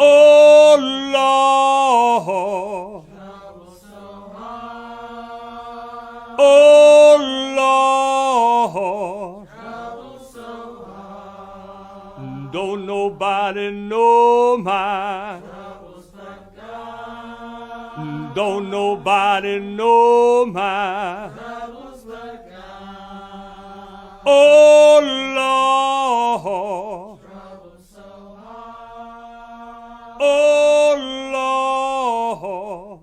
Oh Lord, oh Lord, don't nobody know my, don't nobody know my, oh Lord, oh Lord,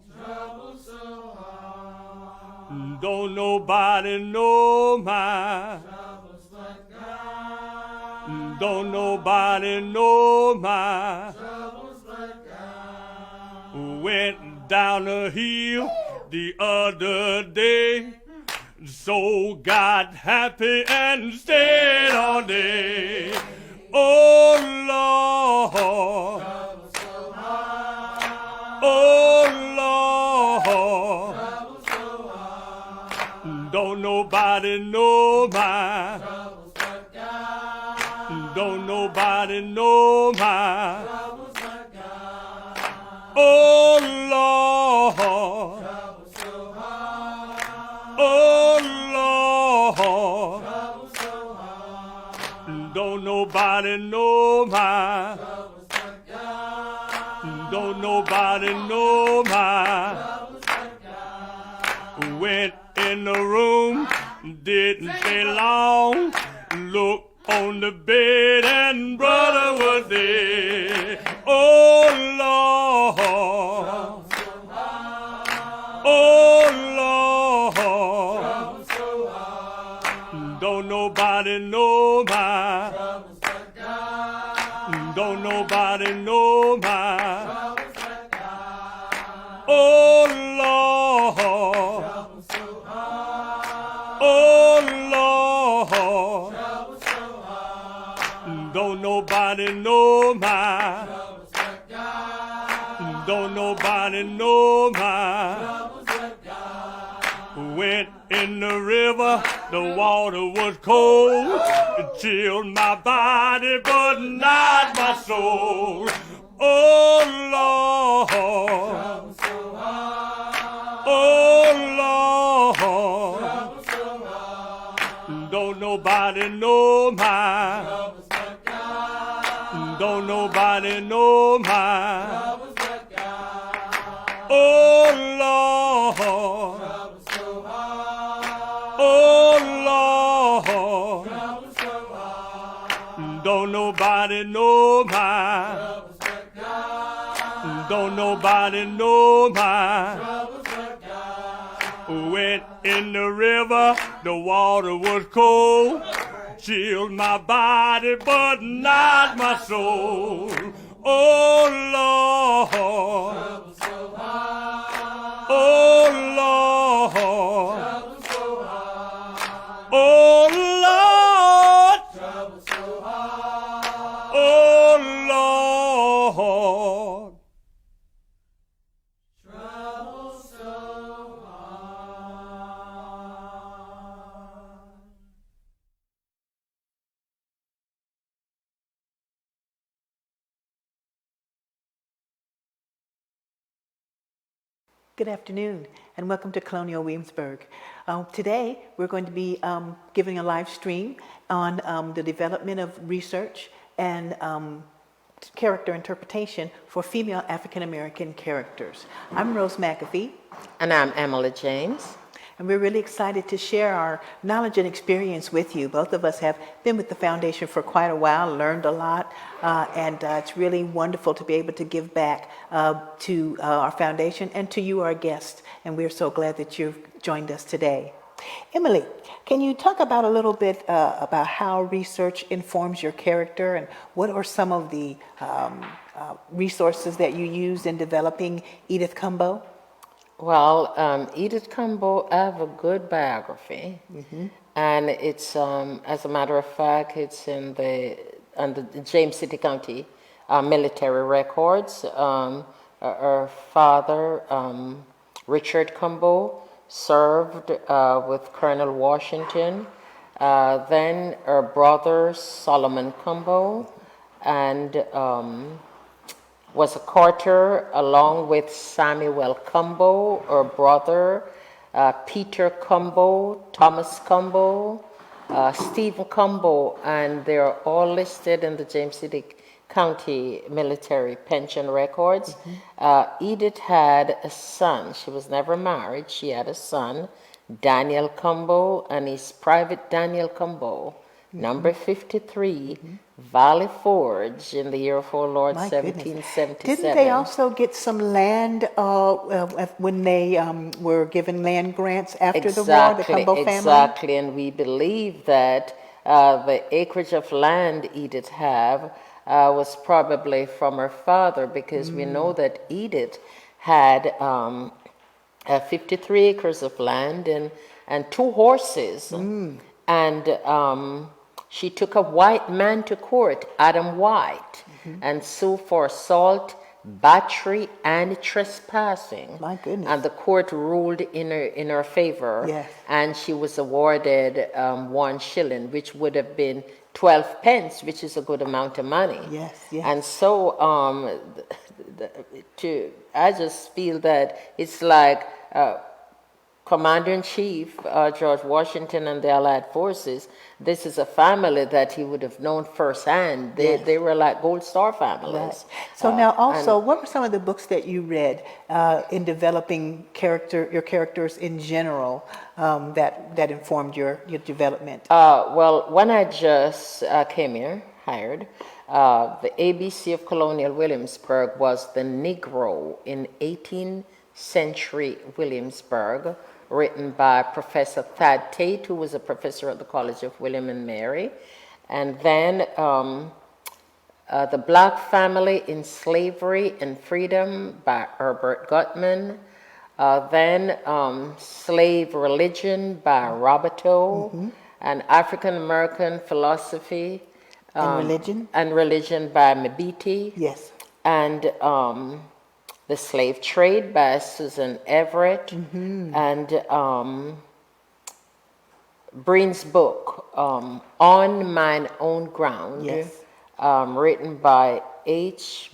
don't nobody know my, don't nobody know my, went down the hill the other day, so got happy and stayed all day. Oh Lord, oh Lord, don't nobody know my, don't nobody know my, oh Lord, oh Lord, don't nobody know my, don't nobody know my, went in the room, didn't stay long, looked on the bed and brother was dead. Oh Lord, oh Lord, don't nobody know my, don't nobody know my, oh Lord, oh Lord, don't nobody know my, don't nobody know my, went in the river, the water was cold, it chilled my body but not my soul. Oh Lord, oh Lord, don't nobody know my, don't nobody know my, oh Lord, oh Lord, don't nobody know my, don't nobody know my, went in the river, the water was cold, chilled my body but not my soul. Oh Lord, oh Lord, oh Lord, oh Lord. Good afternoon, and welcome to Colonial Williamsburg. Today, we're going to be giving a live stream on the development of research and character interpretation for female African American characters. I'm Rose McAphee. And I'm Emily James. And we're really excited to share our knowledge and experience with you. Both of us have been with the foundation for quite a while, learned a lot, and it's really wonderful to be able to give back to our foundation and to you, our guests. And we're so glad that you've joined us today. Emily, can you talk about a little bit about how research informs your character, and what are some of the resources that you use in developing Edith Cumbo? Well, Edith Cumbo, I have a good biography, and it's, as a matter of fact, it's in under the James City County military records. Her father, Richard Cumbo, served with Colonel Washington. Then her brother, Solomon Cumbo, and was a courtier along with Samuel Cumbo, her brother, Peter Cumbo, Thomas Cumbo, Stephen Cumbo, and they're all listed in the James City County military pension records. Edith had a son. She was never married. She had a son, Daniel Cumbo, and his private Daniel Cumbo, number 53, Valley Forge, in the year of our Lord, My goodness. 1777. Didn't they also get some land when they were given land grants after the war, the Cumbo family? Exactly, and we believe that the acreage of land Edith had was probably from her father, because we know that Edith had 53 acres of land and 2 horses, and she took a white man to court, Adam White, and sued for assault, battery, and trespassing. My goodness. And the court ruled in her favor. Yes. And she was awarded 1 shilling, which would have been 12 pence, which is a good amount of money. Yes, yes. And so I just feel that it's like Commander-in-Chief George Washington and the Allied forces, this is a family that he would have known firsthand. They were like Gold Star families. Right. So now also, what were some of the books that you read in developing your characters in general that informed your development? Well, when I just came here, hired, the ABC of Colonial Williamsburg was the Negro in 18th century Williamsburg, written by Professor Thad Tate, who was a professor at the College of William and Mary. And then The Black Family in Slavery and Freedom by Herbert Gutman. Then Slave Religion by Roberto, and African American Philosophy and Religion by Mbiti. Yes. And The Slave Trade by Susan Everett, and Breen's book, On Mine Own Ground, Yes. written by T.H.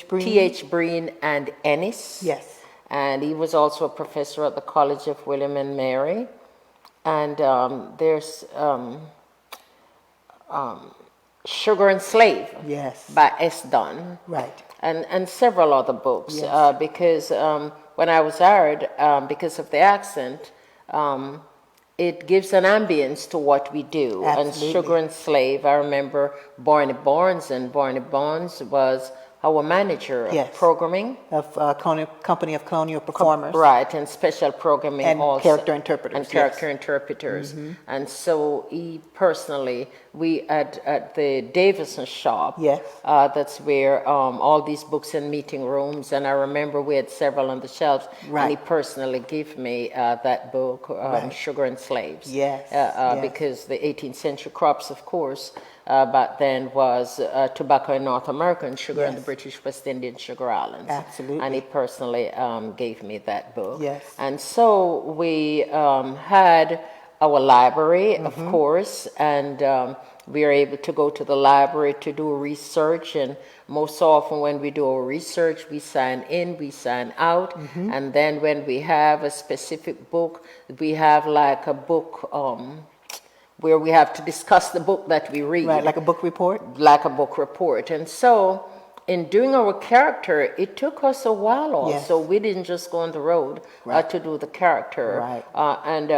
Breen. T.H. Breen and Ennis. Yes. And he was also a professor at the College of William and Mary. And there's Sugar and Slave, Yes. by S. Dunn. Right. And several other books, Yes. because when I was hired, because of the accent, it gives an ambience to what we do. Absolutely. And Sugar and Slave, I remember Barney Barnes, and Barney Barnes was our manager of Yes. programming. Of Company of Colonial Performers. Right, and special programming And also. character interpreters, And character interpreters. And so he personally, we at the Davison shop, Yes. that's where all these books and meeting rooms, and I remember we had several on the shelves, Right. and he personally gave me that book, Right. Sugar and Slaves. Yes, yes. Because the 18th century crops, of course, back then was tobacco in North America and sugar in the Yes. British West Indian Sugar Islands. Absolutely. And he personally gave me that book. Yes. And so we had our library, of course, and we are able to go to the library to do research. And most often when we do our research, we sign in, we sign out. And then when we have a specific book, we have like a book where we have to discuss the book that we read. Right, like a book report? Like a book report. And so in doing our character, it took us a while also. Yes. We didn't just go on the road Right. to do the character. Right. And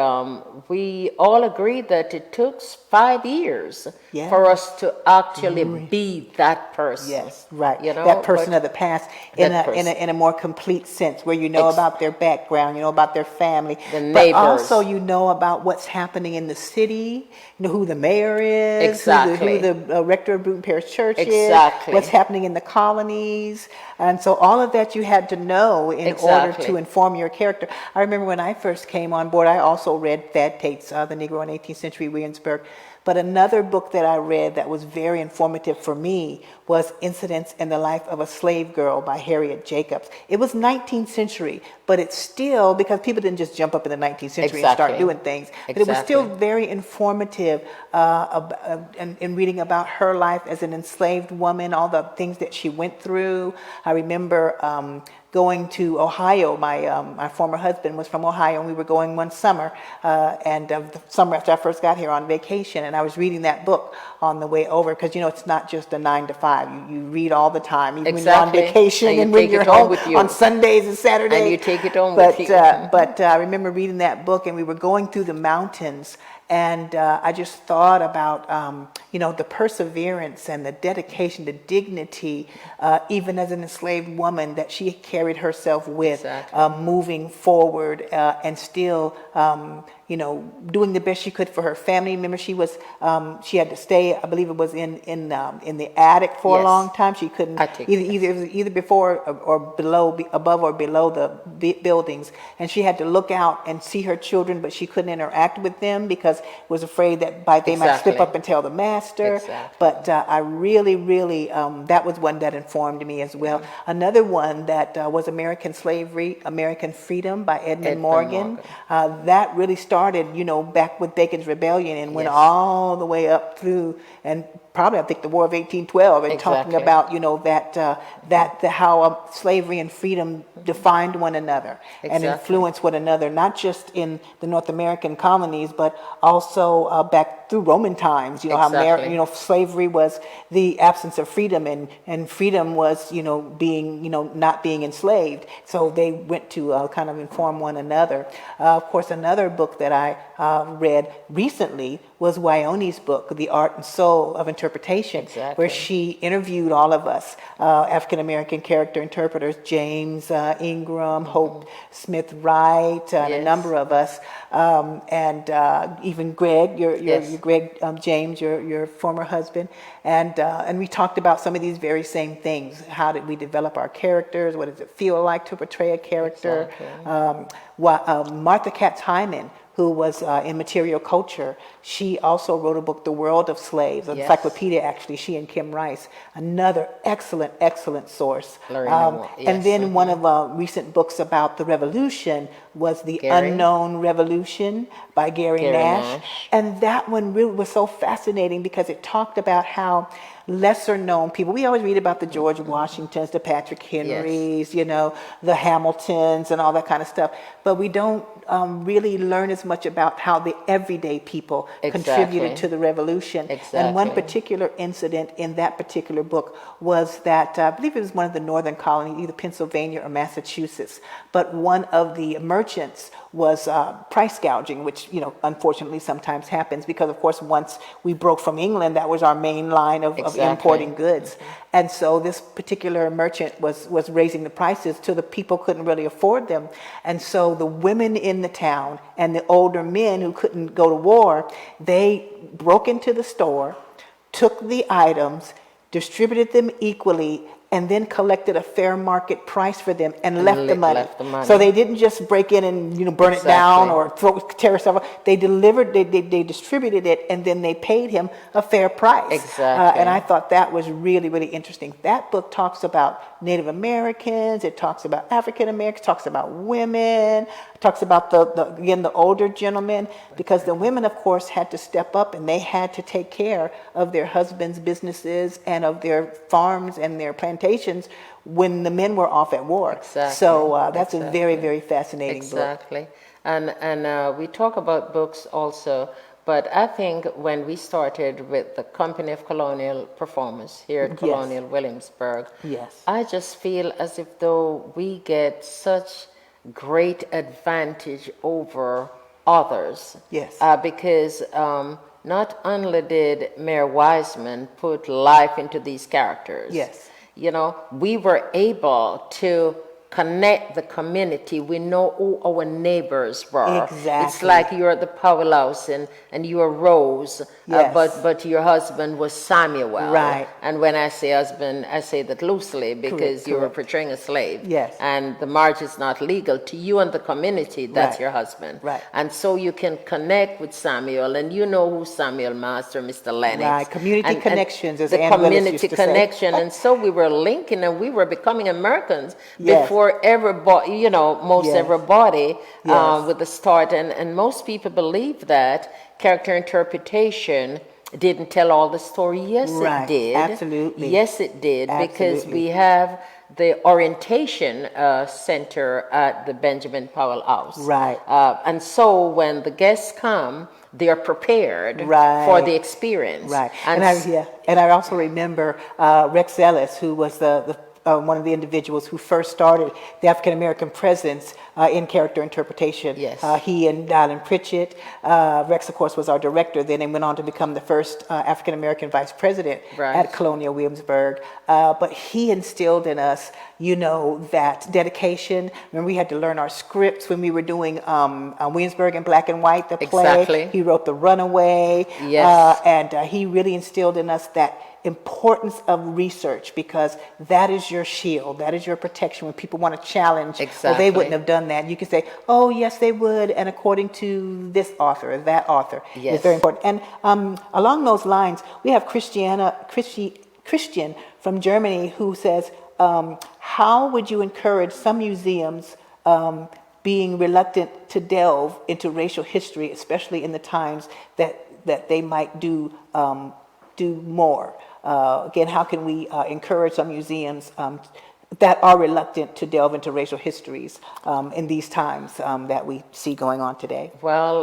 we all agreed that it took 5 years Yeah. for us to actually be that person. Yes, right. You know, that person but- of the past in That a more complete sense, where you know about their background, you know about their family, The but neighbors. also you know about what's happening in the city. You know who the mayor is, Exactly. who the rector of Bruton Parish Church Exactly. is, what's happening in the colonies, and so all of that you had to know in order Exactly. to inform your character. I remember when I first came on board, I also read Thad Tate's The Negro in 18th Century Williamsburg. But another book that I read that was very informative for me was Incidents in the Life of a Slave Girl by Harriet Jacobs. It was 19th century, but it's still, because people didn't just jump up in the 19th century and start doing things, but it was still very informative in reading about her life as an enslaved woman, all the things that she went through. I remember going to Ohio. My former husband was from Ohio, and we were going one summer, the summer after I first got here on vacation, and I was reading that book on the way over, because it's not just a 9 to 5. You read all the time, even when you're on vacation and when you're home on Sundays and Saturdays. And you take it home with you. But I remember reading that book, and we were going through the mountains, and I just thought about, the perseverance and the dedication, the dignity, even as an enslaved woman, that she carried herself with, moving forward and still, doing the best she could for her family. Remember, she had to stay, I believe it was in the attic for a long time. She couldn't, either before or below, above or below the buildings. And she had to look out and see her children, but she couldn't interact with them because was afraid that they might slip up and tell the master. But I really, really, that was one that informed me as well. Another one that was American Slavery, American Freedom by Edmund Morgan. That really started, back with Bacon's Rebellion and went all the way up through, and probably I think the War of 1812, and talking about how slavery and freedom defined one another and influenced one another, not just in the North American colonies, but also back through Roman times. How slavery was the absence of freedom, and freedom was being not being enslaved. So they went to kind of inform one another. Of course, another book that I read recently was Wyone's book, The Art and Soul of Interpretation, where she interviewed all of us, African-American character interpreters, James Ingram, Hope Smith Wright, and a number of us, and even Greg, James, your former husband, and we talked about some of these very same things. How did we develop our characters? What does it feel like to portray a character? Martha Katz Hyman, who was in material culture, she also wrote a book, The World of Slaves, an encyclopedia actually, she and Kim Rice, another excellent source. And then one of recent books about the revolution was The Unknown Revolution by Gary Nash. And that one really was so fascinating because it talked about how lesser known people, we always read about the George Washingtons, the Patrick Henrys, the Hamiltons and all that kind of stuff, but we don't really learn as much about how the everyday people contributed to the revolution. And one particular incident in that particular book was that, I believe it was one of the northern colonies, either Pennsylvania or Massachusetts, but one of the merchants was price gouging, which, unfortunately sometimes happens because, of course, once we broke from England, that was our main line of importing goods. And so this particular merchant was raising the prices till the people couldn't really afford them. And so the women in the town and the older men who couldn't go to war, they broke into the store, took the items, distributed them equally, and then collected a fair market price for them and left the money. So they didn't just break in and burn it down or tear stuff up. They delivered, they distributed it, and then they paid him a fair price. And I thought that was really, really interesting. That book talks about Native Americans, it talks about African Americans, talks about women, talks about the older gentlemen, because the women, of course, had to step up and they had to take care of their husbands' businesses and of their farms and their plantations when the men were off at war. So that's a very, very fascinating book. And we talk about books also, but I think when we started with the Company of Colonial Performers here at Colonial Williamsburg, I just feel as if though we get such great advantage over others. Because not only did Mayor Wiseman put life into these characters, we were able to connect the community. We know who our neighbors were. Exactly. It's like you're at the Powell house and you're Rose, Yes. but your husband was Samuel. Right. And when I say husband, I say that loosely because you were correct. portraying a slave. Yes. And the marriage is not legal. To you and the community, that's Right. your husband. Right. And so you can connect with Samuel, and you know who Samuel Master, Mr. Lennox. Right. Community connections, as the Ann Willis community used to say. connection. And so we were linking, and we were becoming Americans Yes. before everybody, most Yes. everybody Yes. with the start. And most people believe that character interpretation didn't tell all the story. Yes, Right. it did. Absolutely. Yes, it did. Because Absolutely. we have the orientation center at the Benjamin Powell House. Right. And so when the guests come, they are prepared Right. for the experience. Right. And And I also remember Rex Ellis, who was one of the individuals who first started the African American presence in character interpretation. Yes. He and Dylan Pritchett. Rex, of course, was our director then and went on to become the first African American vice president Right. at Colonial Williamsburg. But he instilled in us, that dedication. Remember, we had to learn our scripts when we were doing Williamsburg in black and white, the play. Exactly. He wrote The Runaway. Yes. And he really instilled in us that importance of research, because that is your shield, that is your protection when people want to challenge. Well, they Exactly. wouldn't have done that. You can say, oh yes they would, and according to this author or that author. Yes. It's very important. And along those lines, we have Christian from Germany who says, how would you encourage some museums being reluctant to delve into racial history, especially in the times that they might do more? Again, how can we encourage some museums that are reluctant to delve into racial histories in these times that we see going on today? Well,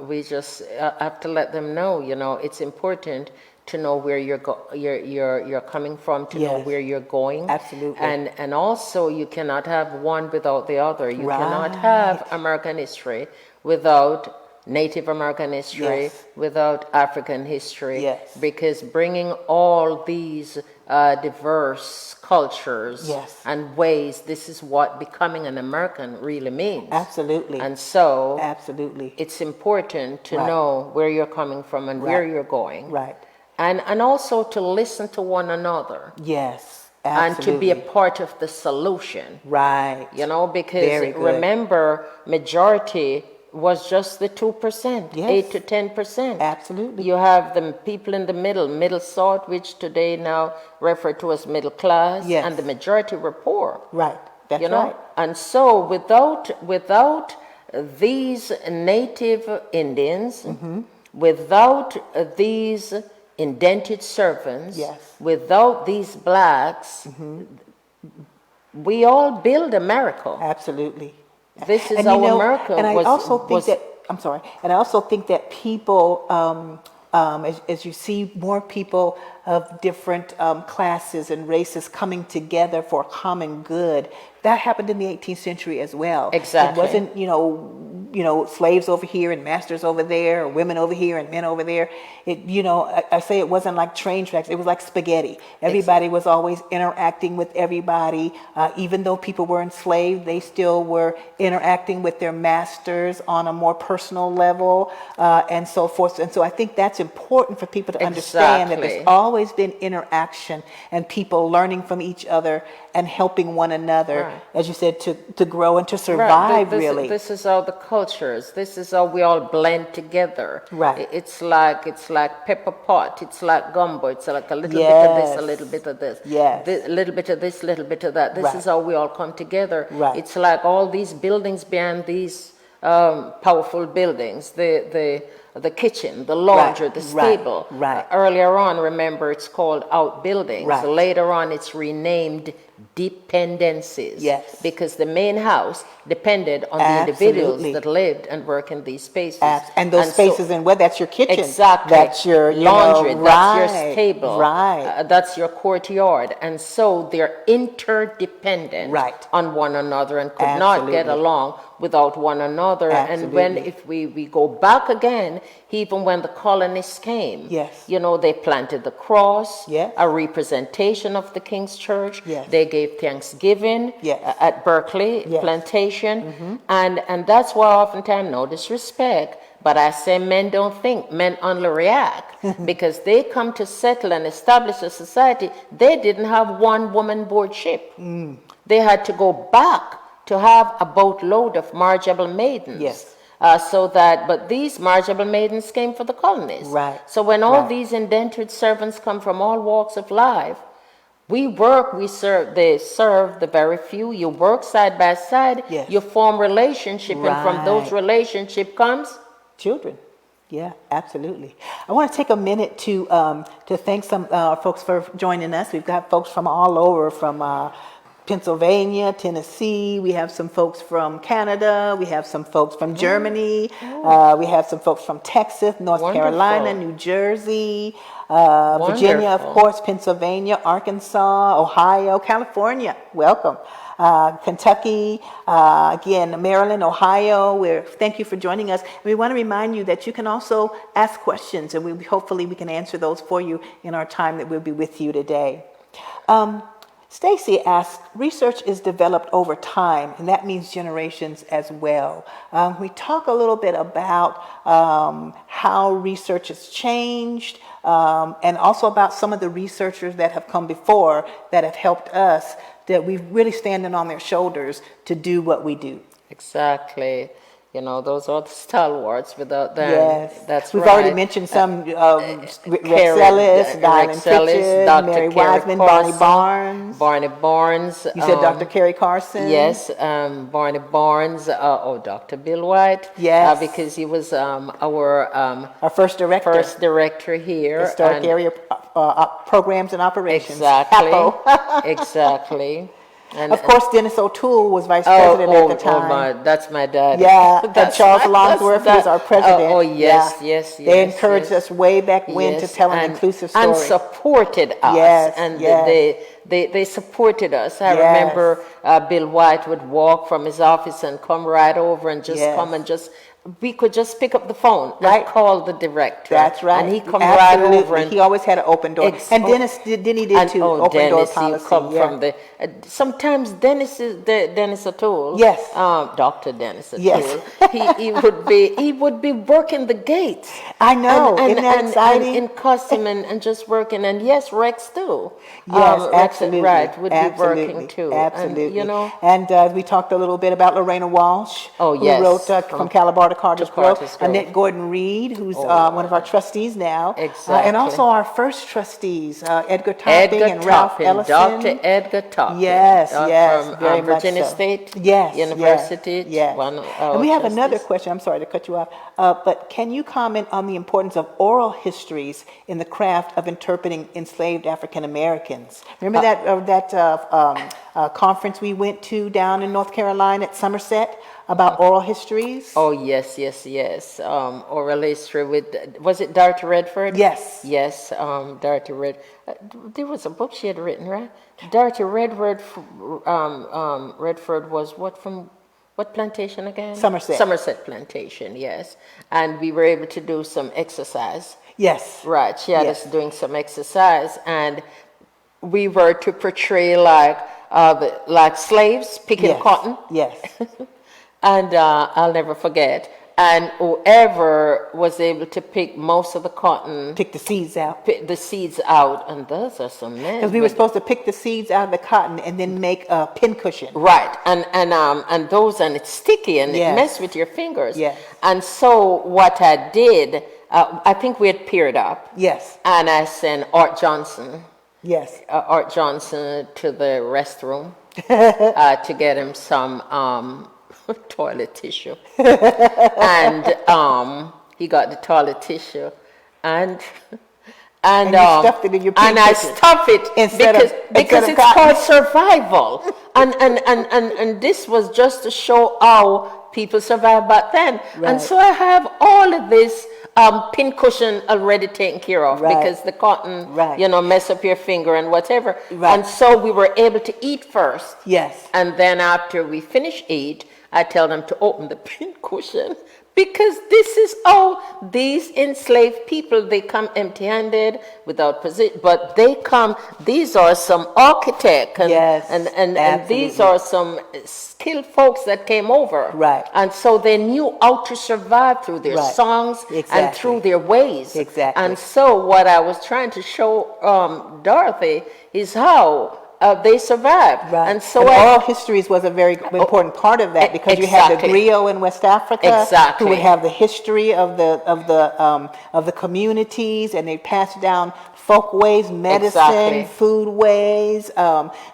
we just have to let them know, it's important to know where you're coming from, to know Yes. where you're going. Absolutely. And also you cannot have one without the other. You cannot Right. have American history without Native American history, Yes. without African history. Yes. Because bringing all these diverse cultures Yes. and ways, this is what becoming an American really means. Absolutely. And so Absolutely. it's important to Right. know where you're coming from and where Right. you're going. Right. And also to listen to one another Yes. and to be a Absolutely. part of the solution. Right. Because Very good. remember, majority was just the 2%, Yes. 8 to 10%. Absolutely. You have the people in the middle sort, which today now referred to as middle class, Yes. and the majority were poor. Right. That's right. And so without these native Indians, Mm-hmm. without these indented servants, Yes. without these blacks, we all build America. Absolutely. This is And how you know, America and I was. also think was- that I'm sorry, and I also think that people, as you see more people of different classes and races coming together for a common good, that happened in the 18th century as well. Exactly. It wasn't, slaves over here and masters over there, or women over here and men over there. I say it wasn't like train tracks. It was like spaghetti. Everybody was always interacting with everybody. Even though people were enslaved, they still were interacting with their masters on a more personal level, and so forth. And so I think that's important for people to understand that Exactly. there's always been interaction and people learning from each other and helping one another, Right. as you said, to grow and to Right, survive, this, really. This is how the cultures. This is how we all blend together. Right. It's like pepper pot. It's like gumbo. It's like a little bit of this, a Yes. little bit of this. Yes. A little bit of this, little bit of that. This Right. is how we all come together. Right. It's like all these buildings behind these powerful buildings. The kitchen, the laundry, Right, the right, stable. right. Earlier on, remember, it's called outbuildings. Right. Later on, it's renamed dependencies. Yes. Because the main house depended on the individuals Absolutely. that lived and worked in these spaces. And those so- spaces, and where that's your kitchen. Exactly. That's your laundry. That's your right, stable. Right. That's your courtyard. And so they're interdependent Right. on one another and could not get Absolutely. along without one another. And when, Absolutely. if we go back again, even when the colonists came. Yes. You know, they planted the cross, Yes. a representation of the King's Church. Yes. They gave Thanksgiving Yes. at Berkeley Yes. Plantation. And that's why oftentimes, no disrespect, but I say men don't think, men only react. Because they come to settle and establish a society, they didn't have one woman board ship. They had to go back to have a boatload of marriageable maidens. Yes. But these marriageable maidens came for the colonies. Right. So when all Right. these indentured servants come from all walks of life, we work, we serve, they serve the very few. You work side by side, Yes. you form relationship, and from those Right. relationship comes Children. Yeah, absolutely. I want to take a minute to thank some folks for joining us. We've got folks from all over, from Pennsylvania, Tennessee. We have some folks from Canada. We have some folks from Germany. We have some folks from Texas, North Wonderful. Carolina, New Jersey, Virginia, of Wonderful. course, Pennsylvania, Arkansas, Ohio, California. Welcome. Kentucky, again, Maryland, Ohio. Thank you for joining us. We want to remind you that you can also ask questions, and hopefully we can answer those for you in our time that we'll be with you today. Stacy asks, research is developed over time, and that means generations as well. We talk a little bit about how research has changed, and also about some of the researchers that have come before that have helped us, that we're really standing on their shoulders to do what we do. exactly. You know, those are the stalwarts. Without them, Yes, that's we've right. already mentioned some: Rex Carrie- Ellis, Diamond Rex Ellis, Pritchett, Dr. Mary Carrie Wiseman, Barney Carson, Barnes. Barney Barnes. You said Dr. Carrie Carson. Yes, Barney Barnes. Dr. Bill White. Yes. Because he was Our first director, first director here. Historic and- Area Programs and Operations. Exactly. HAPO. Exactly. And, Of course, Dennis O'Toole was vice president at the time. that's my dad. Yeah, and Charles Longworth was our president. Yes, Yeah. yes, yes. They encouraged yes. us way back when to Yes, tell an and- inclusive story. and supported us. Yes, and yes. they supported us. I Yes. remember Bill White would walk from his office and come right over and just Yes. come and we could just pick up the phone Right. and call the director. That's right. And he'd come Absolutely. right over and he always had an open door. And Dennis did too. Open door Dennis, policy. you come yeah. from the. Sometimes Dennis O'Toole. Yes. Dr. Dennis O'Toole. Yes. he would be working the gates. I know. And, Isn't that and exciting? in costume and just working. And yes, Rex too. Yes, Rex, absolutely. right, would Absolutely. be working too. Absolutely. And, you know. And we talked a little bit about Lorena Walsh, Oh, who yes. wrote from Calabar to Carter's Grove. Carter's Grove. Annette Gordon-Reed, who's one of our trustees now. Exactly. And also our first trustees, Edgar Topping and Ralph Toppin, Ellison. Dr. Edgar Toppin. Yes, yes, From very much Virginia so. State Yes, University. Yes. One of And we have our another trustees. question. I'm sorry to cut you off, but can you comment on the importance of oral histories in the craft of interpreting enslaved African Americans? Remember that conference we went to down in North Carolina at Somerset about oral histories? Oh, yes, yes, yes. Oral history with, was it Dorothy Redford? Yes. Yes, Dorothy Red. There was a book she had written, right? Dorothy Redford, Redford was what plantation again? Somerset. Somerset Plantation, yes. And we were able to do some exercise. Yes. Right, she had Yes. us doing some exercise, and we were to portray like slaves picking Yes. cotton. Yes. And I'll never forget. And whoever was able to pick most of the cotton, Pick the seeds out. pick the seeds out, and those are some men. Because we were supposed to pick the seeds out of the cotton and then make a pin cushion. Right, and it's sticky and Yes. it messed with your fingers. Yes. And so what I did, I think we had paired up, Yes. and I sent Art Johnson to the restroom to get him some toilet tissue. And he got the toilet tissue and And you stuffed it in your and I pink cushion stuff it because instead of it's cotton. called survival. and this was just to show how people survived back then. Right. And so I have all of this pin cushion already taken care of Right. because the cotton, Right. mess up your finger and whatever. Right. And so we were able to eat first. Yes. And then after we finish eat, I tell them to open the pin cushion, Because this is these enslaved people, they come empty-handed, without position, but they come, these are some architect and, Yes, and these absolutely. are some skilled folks that came over. Right. And so they knew how to survive through their Right. songs and Exactly. through their ways. Exactly. And so what I was trying to show Dorothy is how they survived. Right. And so and oral histories was a very important part of that, because you had the Exactly. griot in West Africa, Exactly. who would have the history of the communities, and they passed down folk ways, medicine, Exactly. food ways,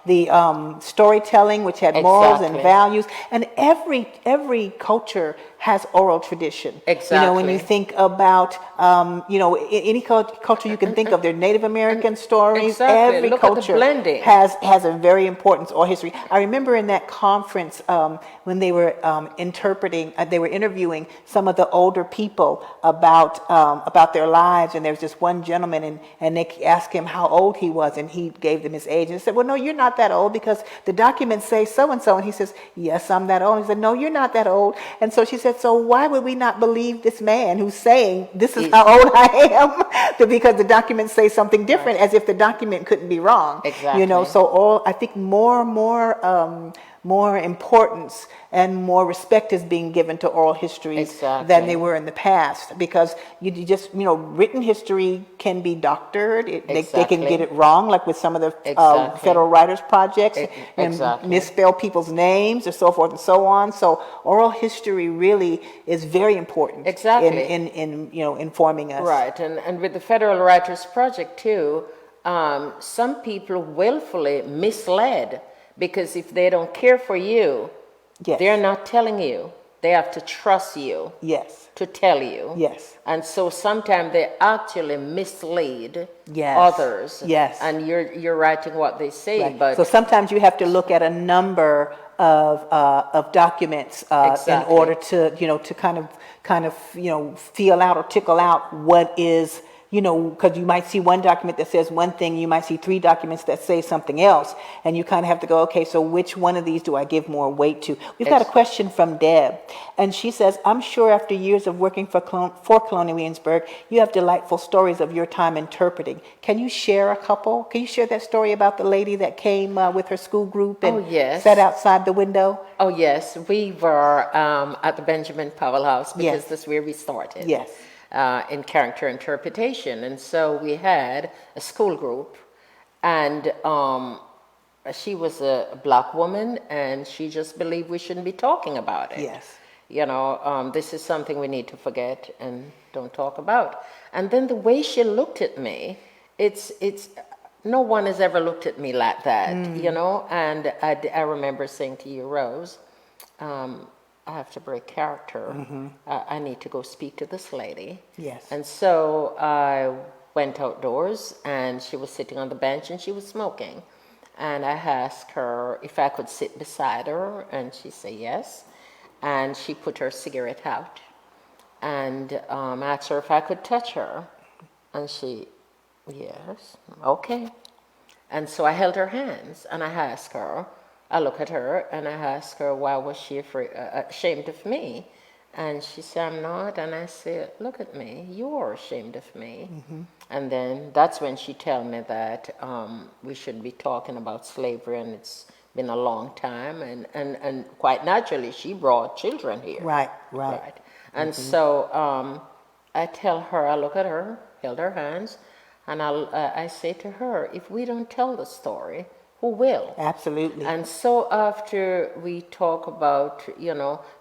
the storytelling, which had morals and Exactly. values, and every culture has oral tradition. You know, when you Exactly. think about any culture you can think of, their Native American stories. Exactly. Every Look at the culture blending. has a very important oral history. I remember in that conference when they were they were interviewing some of the older people about their lives, and there was just one gentleman, and they asked him how old he was, and he gave them his age, and they said, "Well, no, you're not that old, because the documents say so and so," and he says, "Yes, I'm that old." And he said, "No, you're not that old." And so she said, "So why would we not believe this man who's saying this is how old I am?" Because the documents say something different, as if the document couldn't be wrong. Exactly. You know, so I think more importance and more respect is being given to oral histories Exactly. than they were in the past, because you just, written history can be doctored. They can get it wrong, like with some of the Exactly. Federal Writers Projects, and Exactly. misspell people's names or so forth and so on. So oral history really is very important Exactly. in informing us. Right, and with the Federal Writers Project too, some people willfully misled, because if they don't care for you, Yes. they're not telling you. They have to trust you Yes. to tell you. Yes. And so sometimes they actually mislead Yes. others. Yes. And you're writing what they say, Right. but So sometimes you have to look at a number of documents in Exactly. order to to kind of feel out or tickle out what is, because you might see one document that says one thing, you might see 3 documents that say something else, and you kind of have to go, okay, so which one of these do I give more weight to? We've got a question from Deb, and she says, "I'm sure after years of working for Colonial Williamsburg, you have delightful stories of your time interpreting. Can you share a couple? Can you share that story about the lady that came with her school group and yes. sat outside the window?" Oh, yes. We were at the Benjamin Powell House, because Yes. that's where we started. Yes. In character interpretation. And so we had a school group, and she was a black woman, and she just believed we shouldn't be talking about it. Yes. This is something we need to forget and don't talk about. And then the way she looked at me, it's no one has ever looked at me like that, and I remember saying to you, Rose, I have to break character. I need to go speak to this lady. Yes. And so I went outdoors, and she was sitting on the bench, and she was smoking. And I asked her if I could sit beside her, and she said yes. And she put her cigarette out, and asked her if I could touch her. And she, yes, okay. And so I held her hands, and I asked her, I look at her, and I ask her, why was she ashamed of me? And she said, I'm not. And I said, look at me, you're ashamed of me. And then that's when she told me that we shouldn't be talking about slavery, and it's been a long time. And quite naturally, she brought children here. Right. And so I tell her, I look at her, held her hands, and I say to her, if we don't tell the story, who will? Absolutely. And so after we talk about,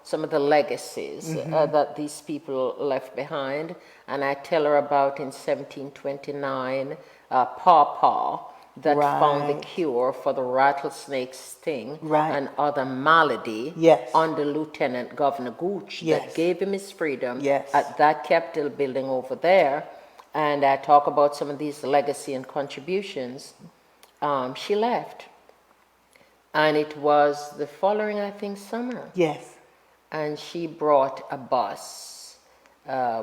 some of the legacies that these people left behind, and I tell her about in 1729, Paw that found the cure for the rattlesnake sting and other malady under Lieutenant Governor Gooch that gave him his freedom at that Capitol building over there. And I talk about some of these legacy and contributions. She left, and it was the following, I think, summer. Yes. And she brought a bus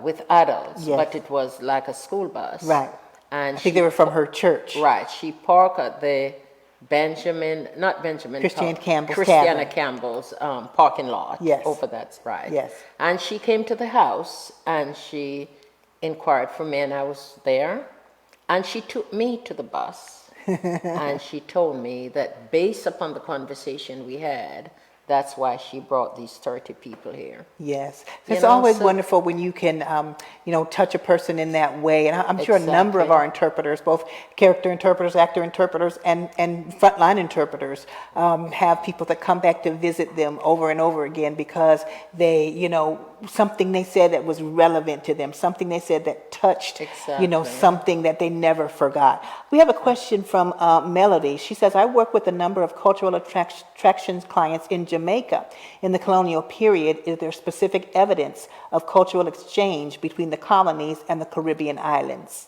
with adults, but it was like a school bus. Right. And I think they were from her church. Right. She parked at the Christiana Campbell's Christiana tavern. Campbell's parking lot. Yes. Over that's right. Yes. And she came to the house and she inquired for me, and I was there. And she took me to the bus. And she told me that based upon the conversation we had, that's why she brought these 30 people here. Yes. You It's know, always so- wonderful when you can, touch a person in that way. And I'm sure a number of Exactly. our interpreters, both character interpreters, actor interpreters, and frontline interpreters, have people that come back to visit them over and over again because they, something they said that was relevant to them, something they said that touched, Exactly. something that they never forgot. We have a question from Melody. She says, I work with a number of cultural attractions clients in Jamaica. In the colonial period, is there specific evidence of cultural exchange between the colonies and the Caribbean islands?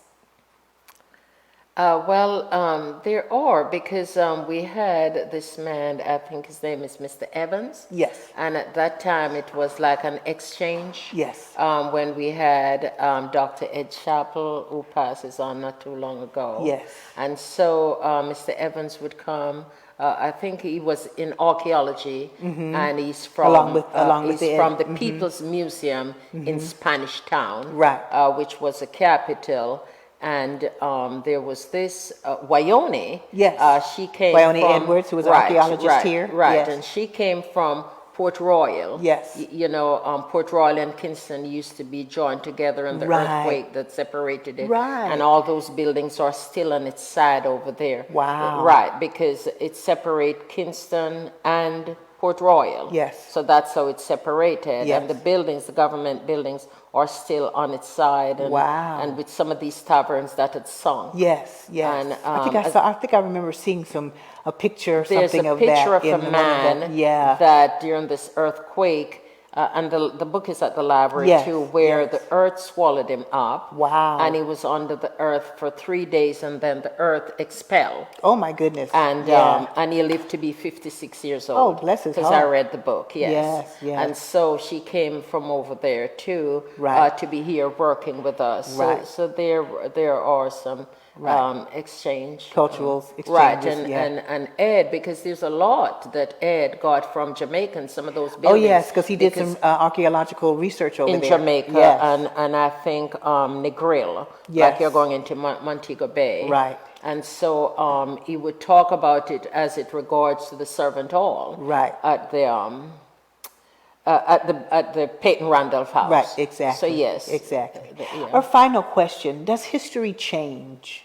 There are, because we had this man, I think his name is Mr. Evans. Yes. And at that time, it was like an exchange. Yes. When we had Dr. Ed Chappell, who passes on not too long ago. Yes. And so Mr. Evans would come. I think he was in archaeology, and he's from Along with he's Ed. from the People's Museum in Spanish Town, Right. Which was the capital. And there was this Wyone. Yes. She came Wyone from Edwards, who was an archaeologist here. Right, Yes. and she came from Port Royal. Yes. Port Royal and Kingston used to be joined together in the Right. earthquake that separated it. Right. And all those buildings are still on its side over there. Wow. Right, because it separates Kingston and Port Royal. Yes. So that's how it's separated. Yes. And the buildings, the government buildings, are still on its side. And, Wow. And with some of these taverns that had sunk. Yes, yes. And, I think I remember seeing a picture or There's something a of picture that of a in one man yeah. that during this earthquake, and the book is at the library Yes, too, where yes. the earth swallowed him up. Wow. And he was under the earth for 3 days, and then the earth expelled. Oh my goodness. And yeah. and he lived to be 56 years Oh, old. bless his Because I heart. read the book, yes. Yes, yes. And so she came from over there too, Right. to be here working with us. Right. So there are some exchange. Cultural Right, exchanges, yeah. and Ed, because there's a lot that Ed got from Jamaicans, some of those Oh buildings. yes, because he did some archaeological research over in there. Jamaica, Yes. and I think Negril, Yes. like you're going into Montego Bay. Right. And so he would talk about it as it regards to the servant hall. Right. At the Peyton Randolph house. Right, exactly. So yes. Exactly. Yeah. Our final question, does history change?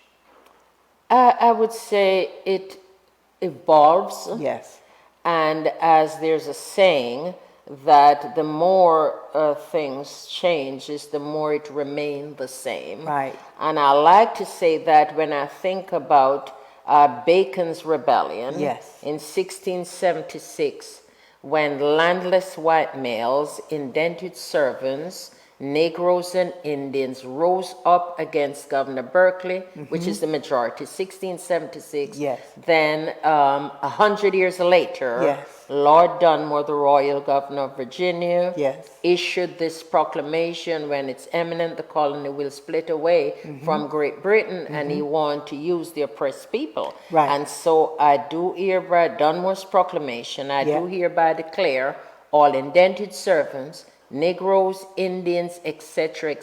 I would say it evolves. Yes. And as there's a saying that the more things change is the more it remains the same. Right. And I like to say that when I think about Bacon's Rebellion Yes. in 1676, when landless white males, indentured servants, Negroes and Indians rose up against Governor Berkeley, which is the majority, 1676. Yes. Then 100 years later, Yes. Lord Dunmore, the royal governor of Virginia, Yes. issued this proclamation when it's imminent the colony will split away from Great Britain, and he wanted to use the oppressed people. Right. And so I do hereby Dunmore's proclamation, I Yeah. do hereby declare all indentured servants, Negroes, Indians, etc.,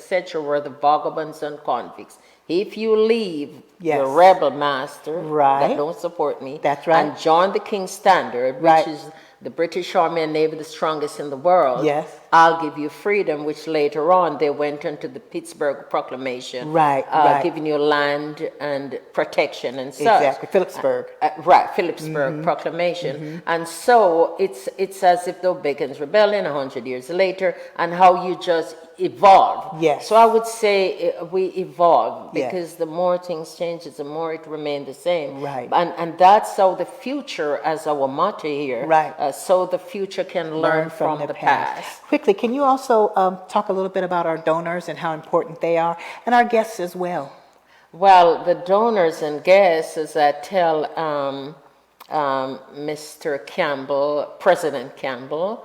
were the vagabonds and convicts. If you leave Yes. the rebel master Right. that don't support me, That's right. and join the King's Standard, Right. which is the British Army and Navy, the strongest in the world, Yes. I'll give you freedom, which later on they went into the Pittsburgh Proclamation, Right, right. giving you land and protection and such. Exactly. Phillipsburg. Right, Phillipsburg Proclamation. And so it's as if though Bacon's Rebellion 100 years later, and how you just evolve. Yes. So I would say we evolve, Yes. because the more things change, the more it remains the same. Right. And that's how the future, as our motto here, Right. so the future can learn from the past. Quickly, can you also talk a little bit about our donors and how important they are, and our guests as well? Well, the donors and guests, as I tell Mr. Campbell, President Campbell,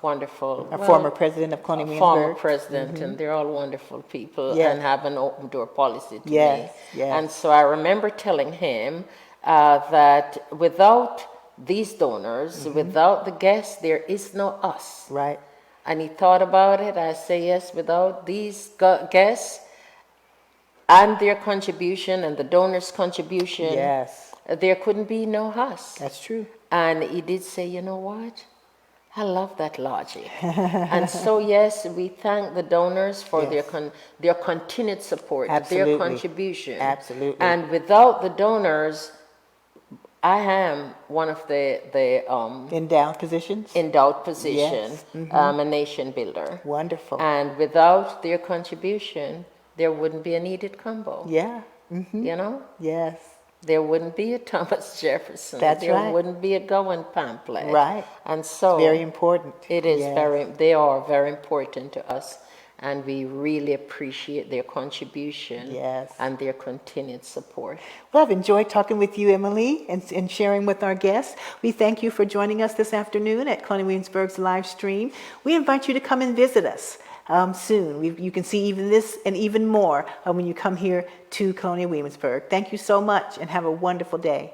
wonderful. Our former president of Colonial Former Williamsburg. president, and they're all wonderful people, Yes. and have an open door policy to Yes, me. yes. And so I remember telling him that without these donors, without the guests, there is no us. Right. And he thought about it. I say, yes, without these guests and their contribution and the donors' contribution, Yes. there couldn't be no us. That's true. And he did say, you know what? I love that logic. And so, yes, we thank the donors for their continued support, Absolutely. their contribution. Absolutely. And without the donors, I am one of the Endowed positions. endowed position, Yes. a nation builder. Wonderful. And without their contribution, there wouldn't be an Edith Cumbo. Yeah. You know? Yes. There wouldn't be a Thomas Jefferson. That's there right. wouldn't be a Gowan pamphlet. Right. And so Very important. it is Yes. they are very important to us, and we really appreciate their contribution Yes. and their continued support. Well, I've enjoyed talking with you, Emily, and sharing with our guests. We thank you for joining us this afternoon at Colonial Williamsburg's live stream. We invite you to come and visit us soon. You can see even this and even more when you come here to Colonial Williamsburg. Thank you so much and have a wonderful day.